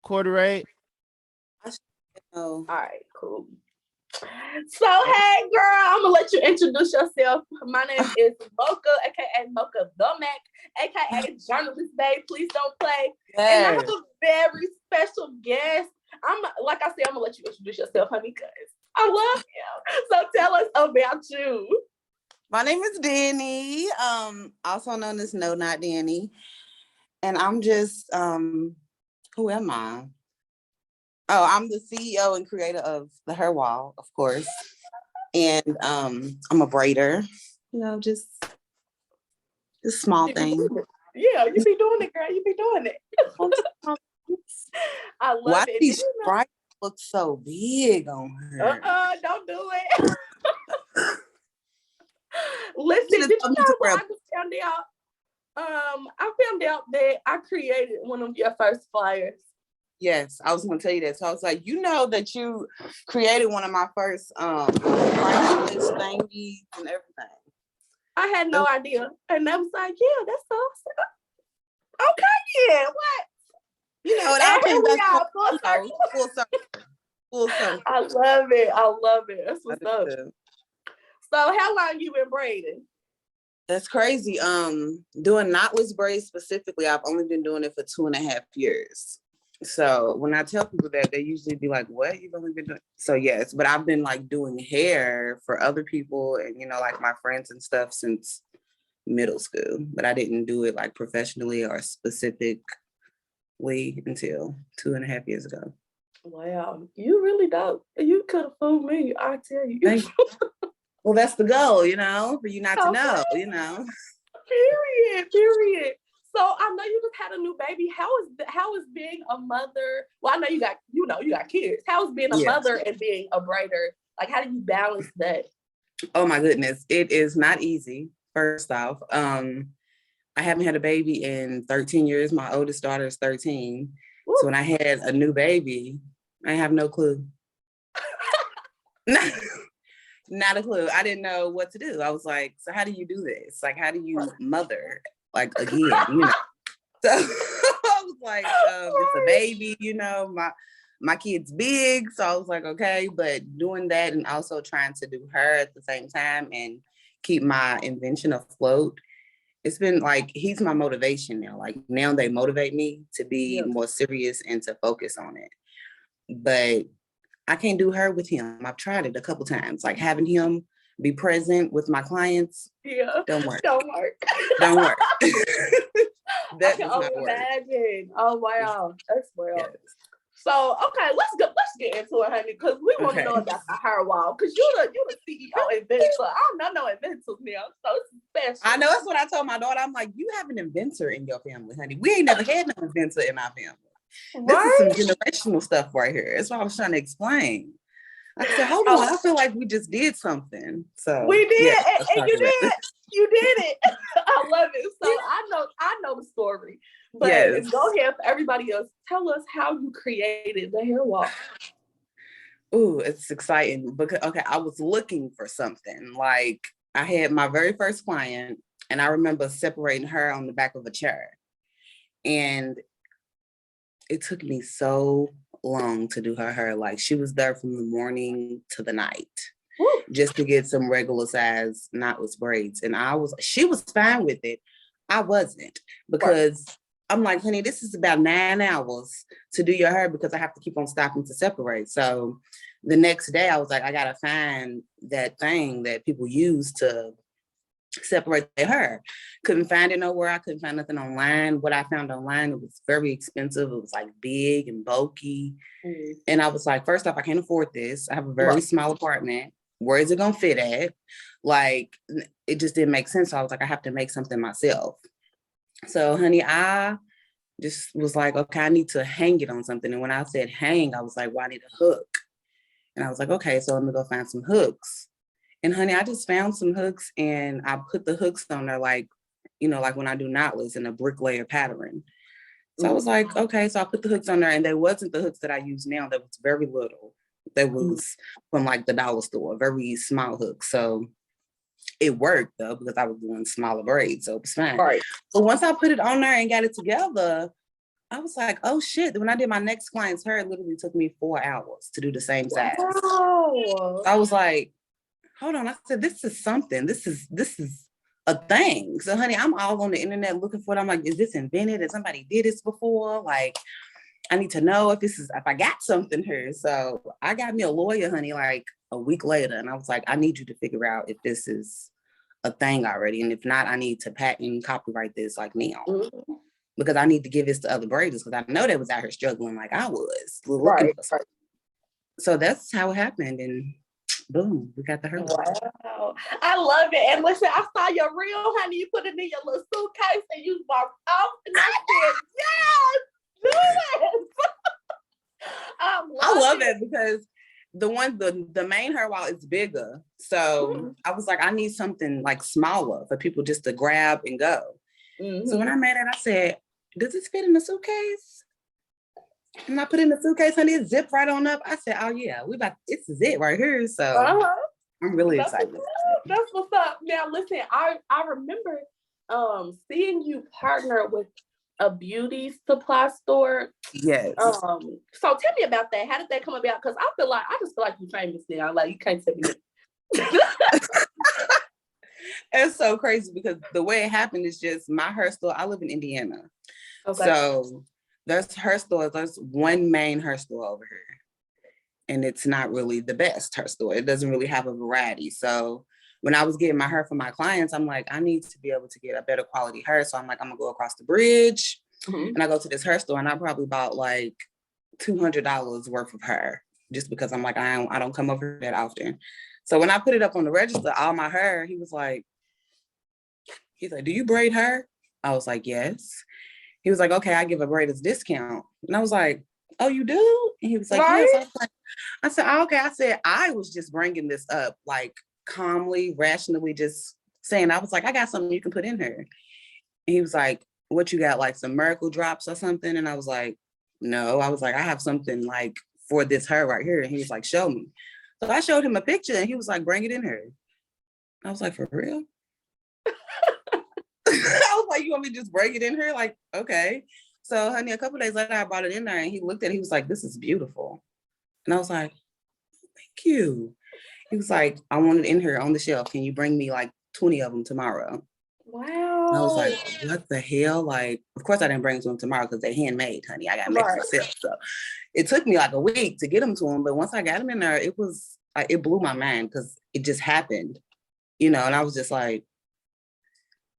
quarter eight. All right, cool. So, hey, girl, I'm gonna let you introduce yourself. My name is Mocha, aka Mocha the Mac, aka Journalist Babe. Please don't play. Yes. And I have a very special guest. Like I said, I'm gonna let you introduce yourself, honey, because I love you. So, tell us about you. My name is Danny, also known as NoKnotDani, and I'm just who am I? Oh, I'm the CEO and creator of the Hair Wall, of course. And I'm a braider, just small things. Yeah, you be doing it, girl. You be doing it. I love Why it. These stripes look so big on her? Don't do it. Listen, did you know what I just found out? I found out that I created one of your first flyers. Yes, I was going to tell you that. So I was like, that you created one of my first price list thingies and everything. I had no idea. And I was like, yeah, that's awesome. Okay, yeah, what? I think that's full circle. I love it. That's what's up. So how long you been braiding? That's crazy. Doing knotless braids specifically, I've only been doing it for 2.5 years. So when I tell people that, they usually be like, what? You've only been doing? So yes, but I've been like doing hair for other people and, like my friends and stuff since middle school, but I didn't do it like professionally or specifically until 2.5 years ago. Wow, you really don't. You could have fooled me, I tell you. Thank you. Well, that's the goal, for you not to know, Period. So I know you just had a new baby. How is being a mother? Well, I know you got kids. How is being a mother and being a braider? Like, how do you balance that? Oh my goodness, it is not easy. First off, I haven't had a baby in 13 years. My oldest daughter is 13. Ooh. So when I had a new baby, I have no clue. Not a clue. I didn't know what to do. I was like, so how do you do this? Like, how do you mother? Like, again, So I was like, it's a baby, my kid's big. So I was like, okay, but doing that and also trying to do her at the same time and keep my invention afloat. It's been like, he's my motivation now. Like now they motivate me to be more serious and to focus on it. But I can't do her with him. I've tried it a couple times, like having him be present with my clients. Yeah. Don't work. That I can only imagine. Oh wow, that's well. Yes. So okay, let's get into it, honey, because we want to know about the hair wall. Because you're the CEO inventor. I don't know no inventors now, so it's special. I know, that's what I told my daughter. I'm like, you have an inventor in your family, honey. We ain't never had no inventor in our family. Right? This is some generational stuff right here. That's what I was trying to explain. I said, hold on, I feel like we just did something. So we did, and you did. You did it. I love it. So I know the story. But go ahead for everybody else. Tell us how you created the hair wall. Ooh, it's exciting because I was looking for something. Like I had my very first client, and I remember separating her on the back of a chair. And it took me so long to do her hair. Like she was there from the morning to the night. Woo. Just to get some regular size knotless braids. And she was fine with it. I wasn't, because I'm like, honey, this is about 9 hours to do your hair because I have to keep on stopping to separate. So the next day I was like, I gotta find that thing that people use to separate their hair. Couldn't find it nowhere. I couldn't find nothing online. What I found online, it was very expensive. It was like big and bulky. Mm. And I was like, first off, I can't afford this. I have a very small apartment. Where is it gonna fit at? Like, it just didn't make sense. So I was like, I have to make something myself. So honey, I just was like, okay, I need to hang it on something. And when I said hang, I was like, well, I need a hook. And I was like, okay, so let me go find some hooks. And honey, I just found some hooks and I put the hooks on there like when I do knotless in a bricklayer pattern. So I was like, okay, so I put the hooks on there, and they wasn't the hooks that I use now. That was very little. That was from like the dollar store, very small hooks. So it worked though, because I was doing smaller braids, so it was fine. Right. So once I put it on there and got it together, I was like, oh shit. When I did my next client's hair, it literally took me 4 hours to do the same size. Wow. So I was like, hold on. I said, this is something. This is a thing. So honey, I'm all on the internet looking for it. I'm like, is this invented? Has somebody did this before? Like, I need to know if I got something here. So I got me a lawyer, honey, like a week later. And I was like, I need you to figure out if this is a thing already. And if not, I need to patent and copyright this like now. Mm-hmm. Because I need to give this to other braiders because I know they was out here struggling like I was looking for something. So that's how it happened. And boom, we got the hair. Wow. I love it. And listen, I saw your reel, honey. You put it in your little suitcase and you walked off. And I said, yes, do it. I love it because the main hair wall is bigger. So I was like, I need something like smaller for people just to grab and go. Mm-hmm. So when I made it, I said, does this fit in the suitcase? And I put it in the suitcase, honey, it zipped right on up. I said, oh yeah, this is it right here. So I'm really excited. That's what's up. Now listen, I remember seeing you partner with a beauty supply store. Yes. So tell me about that. How did that come about? Because I just feel like you're famous now. Like you can't tell me that. It's so crazy because the way it happened is just my hair store. I live in Indiana. Okay. So there's hair stores. There's one main hair store over here. And it's not really the best hair store. It doesn't really have a variety. So when I was getting my hair for my clients, I'm like, I need to be able to get a better quality hair. So I'm like, I'm gonna go across the bridge. Mm-hmm. And I go to this hair store and I probably bought like $200 worth of hair just because I'm like, I don't come over that often. So when I put it up on the register, all my hair, he's like, do you braid hair? I was like, yes. He was like, okay, I give a braider's discount. And I was like, oh, you do? And he was like, right? Yes. I said, oh, okay. I said, I was just bringing this up, like calmly, rationally, just saying, I was like, I got something you can put in here. And he was like, what you got, like some miracle drops or something? And I was like, no. I was like, I have something like for this hair right here. And he was like, show me. So I showed him a picture and he was like, bring it in here. I was like, for real? I was like, you want me to just bring it in here? Like, okay. So, honey, a couple of days later, I brought it in there and he looked at it. He was like, this is beautiful. And I was like, thank you. He was like, I want it in here on the shelf. Can you bring me like 20 of them tomorrow? Wow. And I was like, what the hell? Like, of course I didn't bring them tomorrow because they're handmade, honey. I got to make them myself. So it took me like a week to get them to him. But once I got them in there, it was like, it blew my mind because it just happened, and I was just like,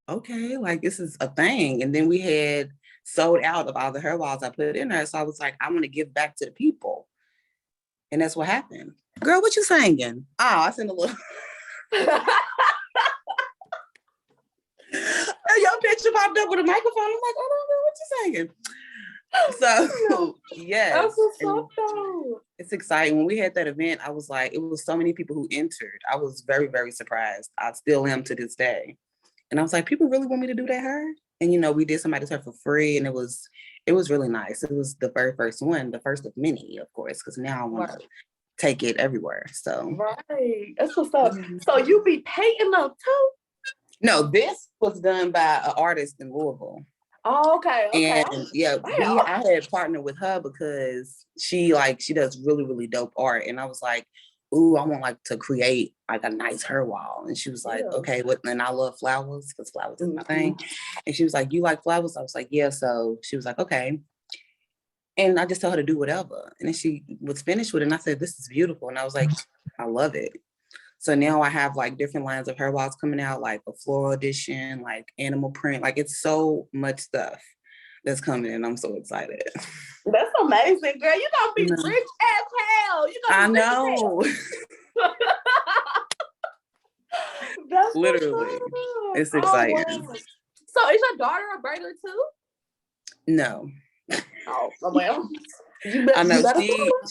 okay, like this is a thing. And then we had sold out of all the hair walls I put in there. So I was like, I want to give back to the people. And that's what happened. Girl, what you singing? Oh, I sent a little. Your picture popped up with a microphone. I'm like, I don't know what you're singing. So, yes. It's exciting. When we had that event, I was like, it was so many people who entered. I was very, very surprised. I still am to this day. And I was like, people really want me to do that hair? And, we did somebody's hair for free. And it was really nice. It was the very first one, the first of many, of course, because now I want to take it everywhere. So. Right. That's what's up. Mm-hmm. So you be painting them too? No, this was done by an artist in Louisville. Oh, okay. And I had partnered with her because she does really, really dope art. And I was like, ooh, I want like to create like a nice hair wall. And she was like, okay, and I love flowers because flowers is my thing. And she was like, you like flowers? I was like, yeah. So she was like, okay. And I just told her to do whatever. And then she was finished with it. And I said, this is beautiful. And I was like, I love it. So now I have like different lines of hair walls coming out, like a floral edition, like animal print. Like it's so much stuff that's coming and I'm so excited. That's amazing, girl. You're gonna be rich as hell. I know. That's literally. It's exciting. Oh, wow. So is your daughter a braider too? No. Oh, well. I know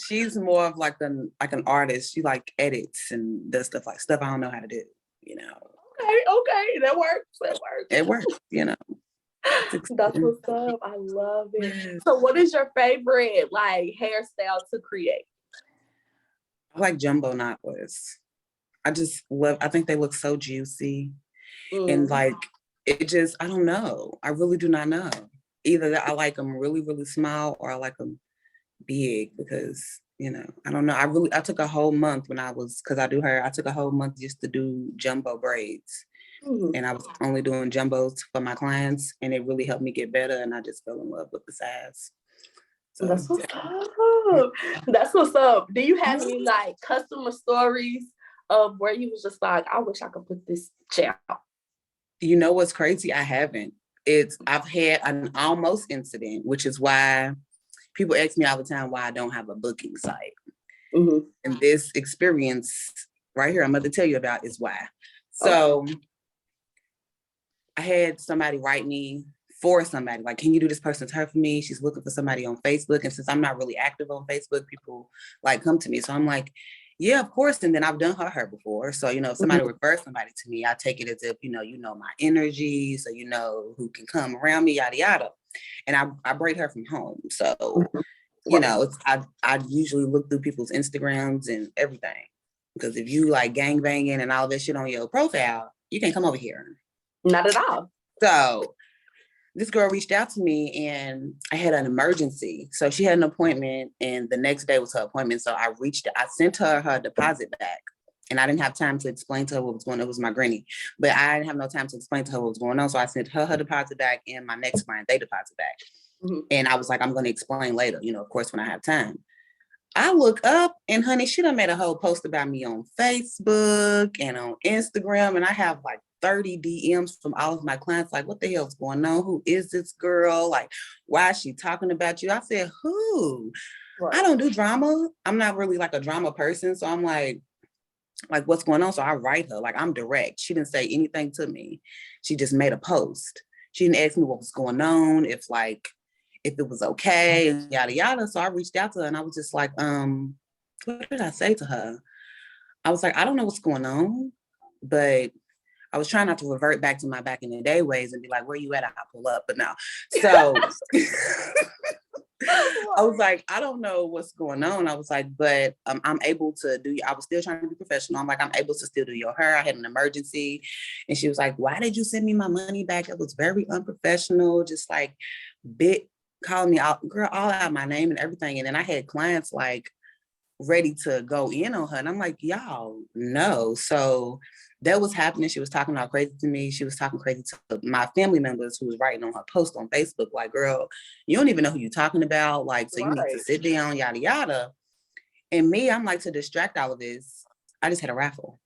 she's more of like an artist. She like edits and does stuff I don't know how to do, Okay. That works. It works, That's what's up. I love it. So what is your favorite like hairstyle to create? I like jumbo knotless. I think they look so juicy. And like it just, I don't know. I really do not know. either that I like them really, really small or I like them big because, you know, I don't know. I took a whole month because I do hair, I took a whole month just to do jumbo braids. And I was only doing jumbos for my clients, and it really helped me get better. And I just fell in love with the size. So that's what's up. That's what's up. Do you have any like customer stories of where you was just like, I wish I could put this out? You know what's crazy? I haven't. I've had an almost incident, which is why people ask me all the time why I don't have a booking site. And this experience right here, I'm going to tell you about is why. So I had somebody write me for somebody, like, can you do this person's hair for me? She's looking for somebody on Facebook. And since I'm not really active on Facebook, people like come to me. So I'm like, yeah, of course. And then I've done her hair before. So, you know, if somebody refers somebody to me, I take it as if, you know my energy. So, you know, who can come around me, yada, yada. And I braid her from home. So, you know, I usually look through people's Instagrams and everything. Because if you like gang banging and all that shit on your profile, you can't come over here. Not at all. So this girl reached out to me and I had an emergency. So she had an appointment and the next day was her appointment. So I sent her deposit back and I didn't have time to explain to her what was going on. It was my granny, but I didn't have no time to explain to her what was going on. So I sent her deposit back and my next client, they deposit back. And I was like, I'm going to explain later, you know, of course, when I have time. I look up and honey, she done made a whole post about me on Facebook and on Instagram. And I have like 30 DMs from all of my clients. Like, what the hell's going on? Who is this girl? Like, why is she talking about you? I said, who? Right. I don't do drama. I'm not really like a drama person. So I'm like, what's going on? So I write her, like, I'm direct. She didn't say anything to me. She just made a post. She didn't ask me what was going on. If it was okay, and yada, yada. So I reached out to her and I was just like, what did I say to her? I was like, I don't know what's going on, but I was trying not to revert back to my back in the day ways and be like, where you at? I'll pull up. But no. So I was like, I don't know what's going on. I was like, but I'm able to I was still trying to be professional. I'm like, I'm able to still do your hair. I had an emergency. And she was like, why did you send me my money back? It was very unprofessional. Just like calling me out, girl, all out my name and everything. And then I had clients like ready to go in on her. And I'm like, y'all, no. So that was happening. She was talking all crazy to me. She was talking crazy to my family members who was writing on her post on Facebook, like, girl, you don't even know who you're talking about. Like, so you need to sit down, yada, yada. And me, I'm like, to distract all of this, I just had a raffle.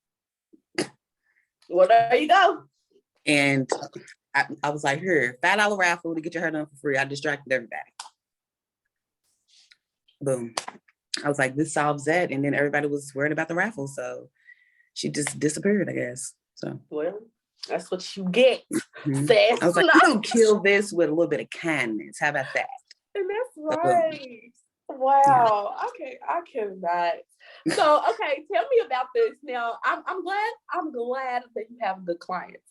Well, there you go. And I was like, here, $5 raffle to get your hair done for free. I distracted everybody. Boom. I was like, this solves that. And then everybody was worried about the raffle. So she just disappeared, I guess. So, well, that's what you get. I was like, you don't kill this with a little bit of kindness. How about that? And that's right. Wow. Yeah. Okay, I cannot. So, okay, tell me about this. Now, I'm glad that you have good clients.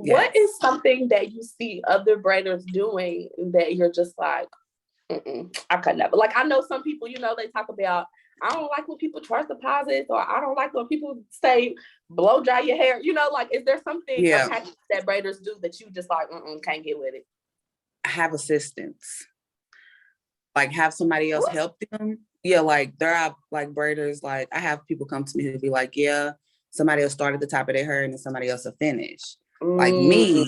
Yes. What is something that you see other braiders doing that you're just like, I could never? Like, I know some people, you know, they talk about, I don't like when people charge deposits, or I don't like when people say blow dry your hair. You know, like, is there something that braiders do that you just like, can't get with it? Have assistants. Like, have somebody else help them. Yeah, like, there are like braiders, like, I have people come to me who be like, yeah, somebody else start at the top of their hair and then somebody else will finish. Like me,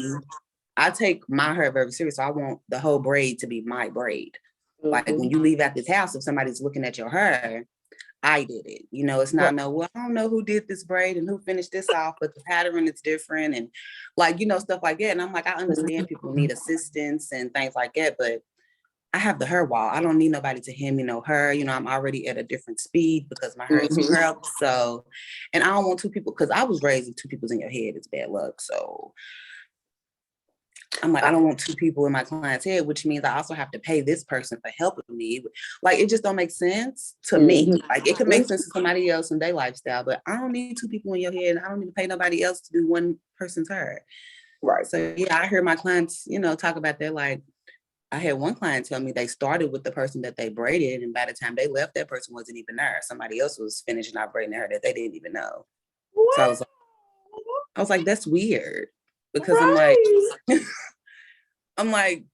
I take my hair very serious. So I want the whole braid to be my braid. Like, when you leave at this house, if somebody's looking at your hair, I did it. You know, it's not well, I don't know who did this braid and who finished this off, but the pattern is different and like, you know, stuff like that. And I'm like, I understand people need assistance and things like that, but I have the hair wall. I don't need nobody to hand me no hair. You know, I'm already at a different speed because my hair is curled. So, and I don't want two people, because I was raised with two people's in your head. It's bad luck. So I'm like, I don't want two people in my client's head, which means I also have to pay this person for helping me. Like, it just don't make sense to me. Like, it could make sense to somebody else in their lifestyle, but I don't need two people in your head. I don't need to pay nobody else to do one person's hair. Right. So yeah, I hear my clients, you know, talk about that. Like, I had one client tell me they started with the person that they braided, and by the time they left, that person wasn't even there. Somebody else was finishing out braiding their hair that they didn't even know. What? So I was like, that's weird, because I'm like,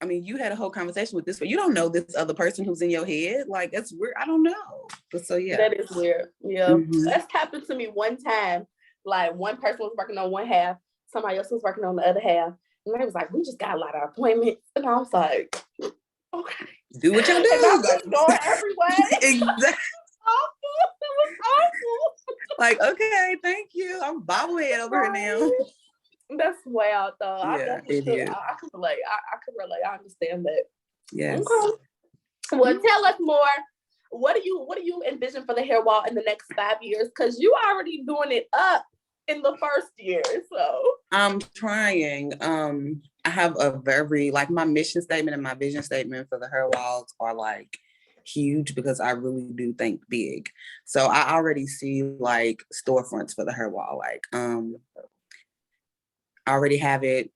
I mean, you had a whole conversation with this, but you don't know this other person who's in your head. Like, that's weird. I don't know. But so, yeah. That is weird. Yeah. That's happened to me one time. Like, one person was working on one half, somebody else was working on the other half. And they was like, we just got a lot of appointments. And I was like, okay. Do what y'all do. And I'm just going everywhere. Exactly. Awful. It was awful. Like, okay, thank you. I'm bobblehead over here now. That's wild, though. Yeah, it is. I could relate. I could relate. I understand that. Yes. Okay. Well, tell us more. What do you envision for the hair wall in the next 5 years? Because you already doing it up in the first year. So I'm trying. I have a very, like, my mission statement and my vision statement for the hair walls are like huge because I really do think big. So I already see like storefronts for the hair wall. Like, I already have it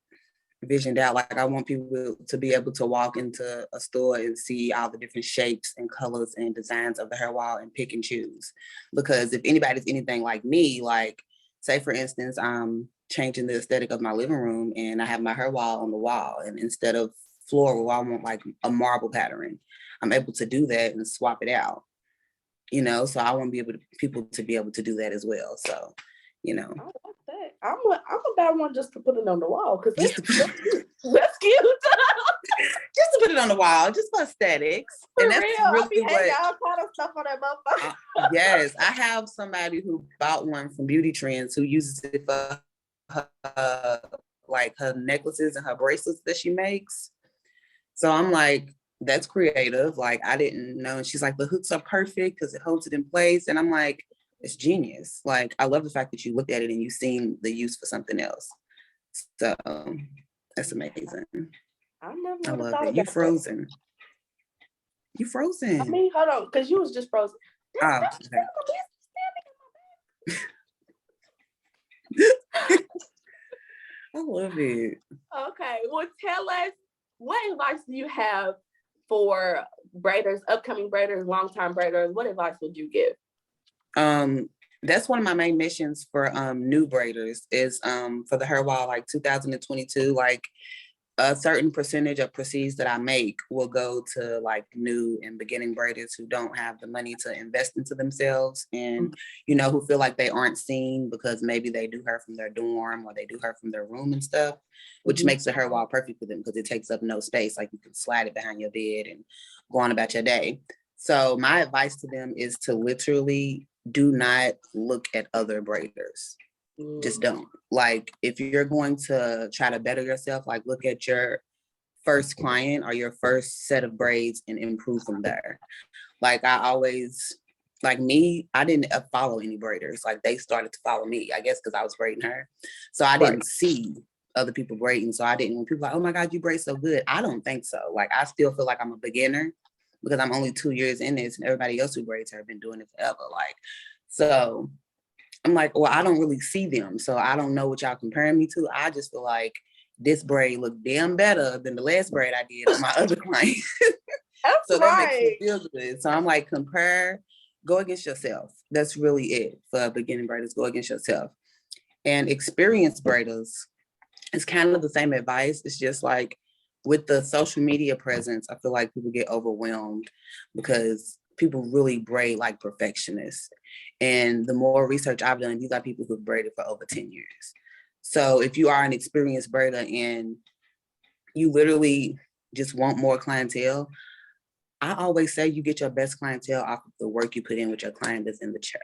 visioned out. Like, I want people to be able to walk into a store and see all the different shapes and colors and designs of the hair wall and pick and choose. Because if anybody's anything like me, like, say for instance, I'm changing the aesthetic of my living room and I have my hair wall on the wall, and instead of floral, I want like a marble pattern. I'm able to do that and swap it out, you know? So I want people to be able to do that as well. So, you know. I like that. I'm gonna buy one just to put it on the wall because that's cute. That's cute. Just to put it on the wall, just for aesthetics. For and that's real, really I be hanging what. all kind of stuff on that motherfucker. Yes, I have somebody who bought one from Beauty Trends who uses it for her, like her necklaces and her bracelets that she makes. So I'm like, that's creative. Like, I didn't know. And she's like, the hooks are perfect because it holds it in place. And I'm like, it's genius. Like, I love the fact that you looked at it and you've seen the use for something else. So that's amazing. I never I love thought it. about You frozen. That. You frozen. I mean, hold on, because you was just frozen. Oh, okay. I love it. Okay, well, tell us, what advice do you have for braiders, upcoming braiders, long-time braiders? What advice would you give? That's one of my main missions for new braiders is for the hair wall, like 2022, like a certain percentage of proceeds that I make will go to like new and beginning braiders who don't have the money to invest into themselves and, you know, who feel like they aren't seen because maybe they do hair from their dorm or they do hair from their room and stuff, which makes the hair wall perfect for them because it takes up no space. Like, you can slide it behind your bed and go on about your day. So my advice to them is to literally do not look at other braiders. Just don't. Like, if you're going to try to better yourself, like, look at your first client or your first set of braids and improve from there. Like, I always, like me, I didn't follow any braiders. Like, they started to follow me, I guess, because I was braiding her. So I didn't see other people braiding. So I didn't, when people are like, oh my God, you braid so good. I don't think so. Like, I still feel like I'm a beginner because I'm only 2 years in this and everybody else who braids have been doing it forever. Like, so I'm like, well, I don't really see them. So I don't know what y'all comparing me to. I just feel like this braid looked damn better than the last braid I did on my other client. That's so right. That makes me feel good. So I'm like, compare, go against yourself. That's really it for beginning braiders. Go against yourself. And experienced braiders, it's kind of the same advice. It's just like with the social media presence, I feel like people get overwhelmed because people really braid like perfectionists. And the more research I've done, these are people who've braided for over 10 years. So if you are an experienced braider and you literally just want more clientele, I always say you get your best clientele off of the work you put in with your client that's in the chair.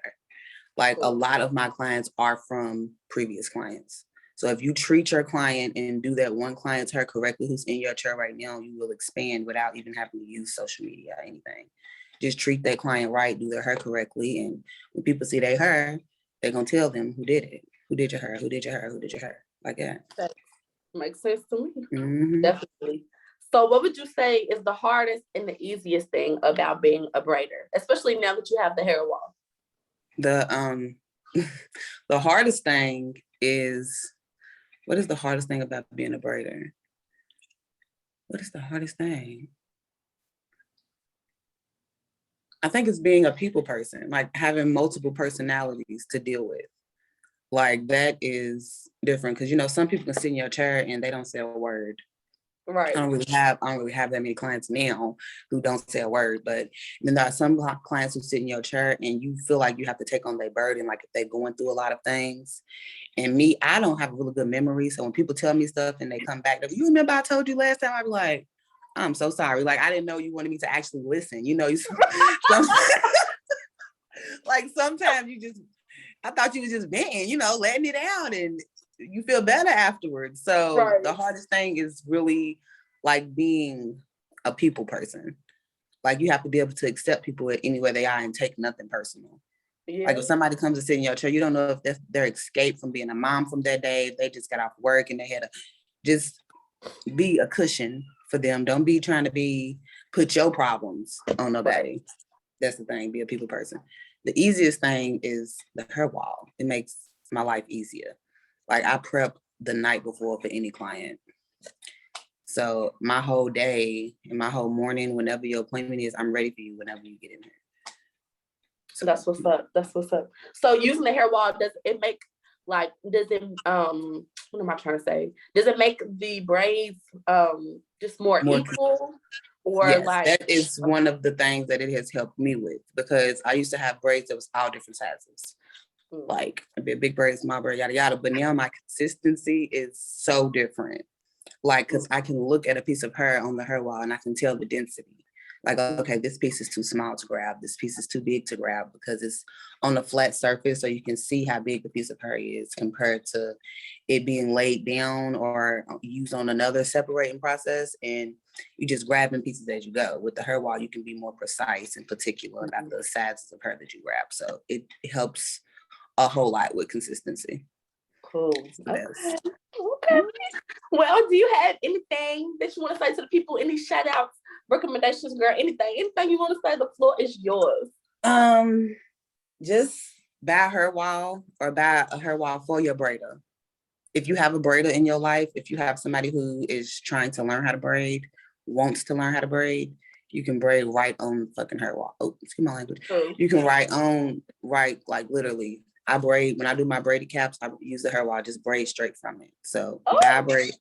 Like, a lot of my clients are from previous clients. So if you treat your client and do that one client's hair correctly who's in your chair right now, you will expand without even having to use social media or anything. Just treat that client right, do their hair correctly. And when people see their hair, they're going to tell them who did it. Who did your hair? Who did your hair? Who did your hair? Like that. That makes sense to me. Definitely. So what would you say is the hardest and the easiest thing about being a braider, especially now that you have the hair wall? The hardest thing is, what is the hardest thing about being a braider? What is the hardest thing? I think it's being a people person, like having multiple personalities to deal with. Like, that is different because, you know, some people can sit in your chair and they don't say a word. Right. I don't really have that many clients now who don't say a word, but then there are some clients who sit in your chair and you feel like you have to take on their burden, like if they're going through a lot of things. And me, I don't have a really good memory. So when people tell me stuff and they come back, you remember I told you last time? I'd be like, I'm so sorry. Like, I didn't know you wanted me to actually listen. You know, like sometimes I thought you was just venting, you know, letting it out and you feel better afterwards. So the hardest thing is really like being a people person. Like you have to be able to accept people anywhere they are and take nothing personal. Yeah. Like if somebody comes to sit in your chair, you don't know if that's their escape from being a mom from that day. They just got off work and they had to just be a cushion for them. Don't be trying to put your problems on nobody. That's the thing, be a people person. The easiest thing is the hair wall. It makes my life easier. Like I prep the night before for any client. So my whole day and my whole morning, whenever your appointment is, I'm ready for you whenever you get in there. So that's what's up. That's what's up. So using the hair wall, does it make what am I trying to say? Does it make the braids just more equal? Or yes, that is one of the things that it has helped me with, because I used to have braids that was all different sizes. Like a big braid, small braid, yada yada. But now my consistency is so different. Like, because I can look at a piece of hair on the hair wall and I can tell the density. Like, okay, this piece is too small to grab. This piece is too big to grab because it's on a flat surface. So you can see how big the piece of hair is compared to it being laid down or used on another separating process. And you just grabbing pieces as you go. With the hair wall, you can be more precise and particular about the sizes of hair that you grab. So it helps a whole lot with consistency. Cool. Okay. Well, do you have anything that you want to say to the people? Any shout outs, recommendations, girl? Anything you want to say? The floor is yours. Just buy a hair wall or buy a hair wall for your braider. If you have a braider in your life, if you have somebody who is trying to learn how to braid, wants to learn how to braid, you can braid right on the fucking hair wall. Oh, excuse my language. You can right, like literally. I braid, when I do my braided caps, I use the hair wall, just braid straight from it. So I braid.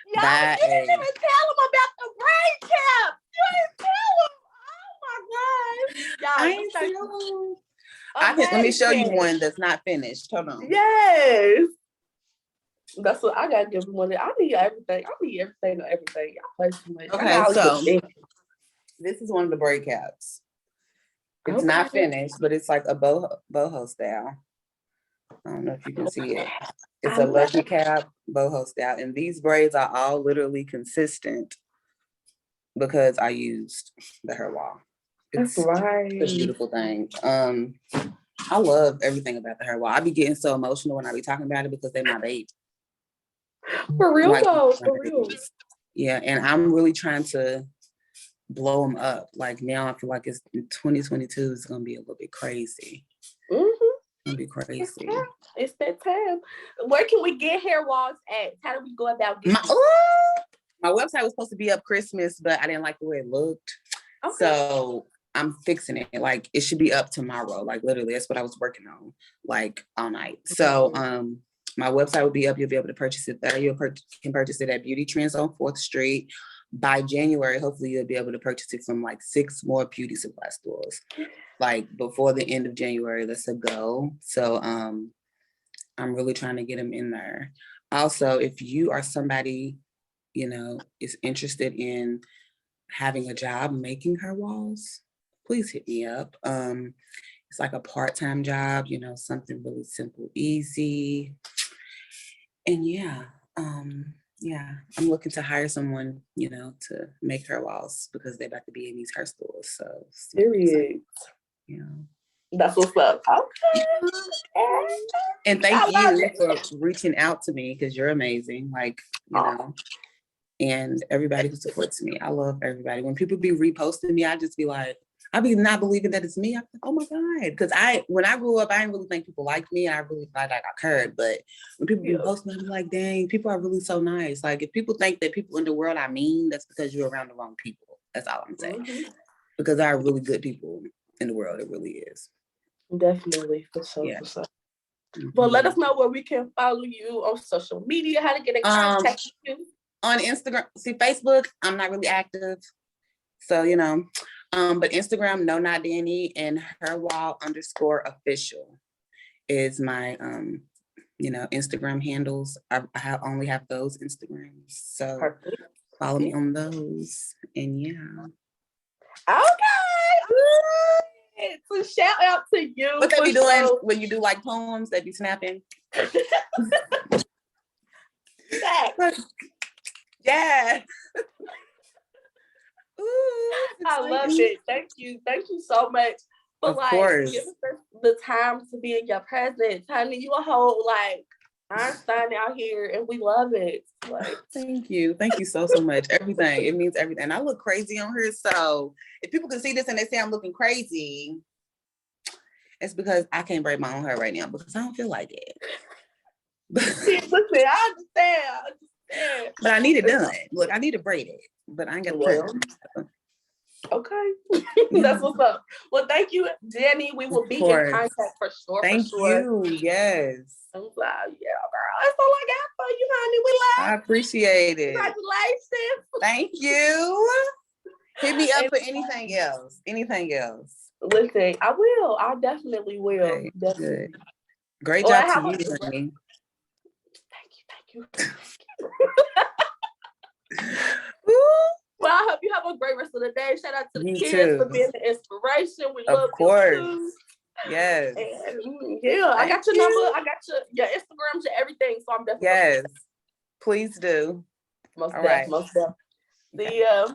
You didn't even tell them about the braid cap. You didn't tell them. Oh my gosh. I ain't tell them. Let me show you one that's not finished. Hold on. Yes. That's what I gotta give one. I need everything. I need everything on everything. I play too much. Okay, so this is one of the braid caps. It's not finished, but it's like a boho style. I don't know if you can see it. It's a lucky cap, boho style. And these braids are all literally consistent because I used the hair wall. It's a beautiful thing. I love everything about the hair wall. I be getting so emotional when I be talking about it because they're my baby. For real though, for real. Yeah, and I'm really trying to blow them up. Like now I feel like it's 2022 is gonna be a little bit crazy. It'll be crazy. It's that time. Where can we get hair walls at? How do we go about getting my website was supposed to be up Christmas, but I didn't like the way it looked. Okay. So I'm fixing it. Like it should be up tomorrow. Like literally, that's what I was working on, like all night. So my website will be up. You'll be able to purchase it there. You can purchase it at Beauty Trends on 4th Street. By January, hopefully you'll be able to purchase it from like 6 more beauty supply stores. Like before the end of January, that's a go. So I'm really trying to get them in there. Also, if you are somebody, you know, is interested in having a job making hair walls, please hit me up. It's like a part-time job, you know, something really simple, easy. And I'm looking to hire someone, you know, to make hair walls because they're about to be in these hair stores. So serious. Yeah. That's what's up. Okay. And thank you for reaching out to me because you're amazing. Like, you know, and everybody who supports me. I love everybody. When people be reposting me, I just be like, I be not believing that it's me. I'm like, oh my God. Because when I grew up, I didn't really think people liked me. I really thought I got cared. But when people be posting, I'm like, dang, people are really so nice. Like if people think that people in the world are mean, that's because you're around the wrong people. That's all I'm saying. Because there are really good people in the world. It really is. Definitely, for sure. Yeah. For sure. Well, let us know where we can follow you on social media, how to get in contact with you. On Instagram, see Facebook, I'm not really active. So, you know, but Instagram, NoKnotDani, and herwall_official is my, you know, Instagram handles. I only have those Instagrams. So Perfect. Follow me on those. And yeah. Okay. So shout out to you. What they be doing when you do like poems, they be snapping. Yeah. Ooh, I love it. Thank you so much for giving us the time to be in your presence, honey. You a whole like Einstein out here, and we love it. Like, thank you so much. Everything, it means everything. And I look crazy on here, so if people can see this and they say I'm looking crazy, it's because I can't braid my own hair right now because I don't feel like it. Listen, I understand. But I need it done. Look, I need to braid it, but I ain't got the time. Okay. That's what's up. Well, thank you, Danny. We will be in contact for sure. Thank you. Yes. I'm glad. Yeah, girl. That's all I got for you, honey. We love. I appreciate it. Congratulations. Thank you. Hit me up for anything else. Listen, I will. I definitely will. Okay, definitely. Good. Great job to you, honey. Thank you. Well, I hope you have a great rest of the day. Shout out to the kids for being the inspiration. We love you too. Yes. And yeah, I got your number. I got your Instagram, your everything. So I'm definitely. Yes. Please do. Most definitely. See ya.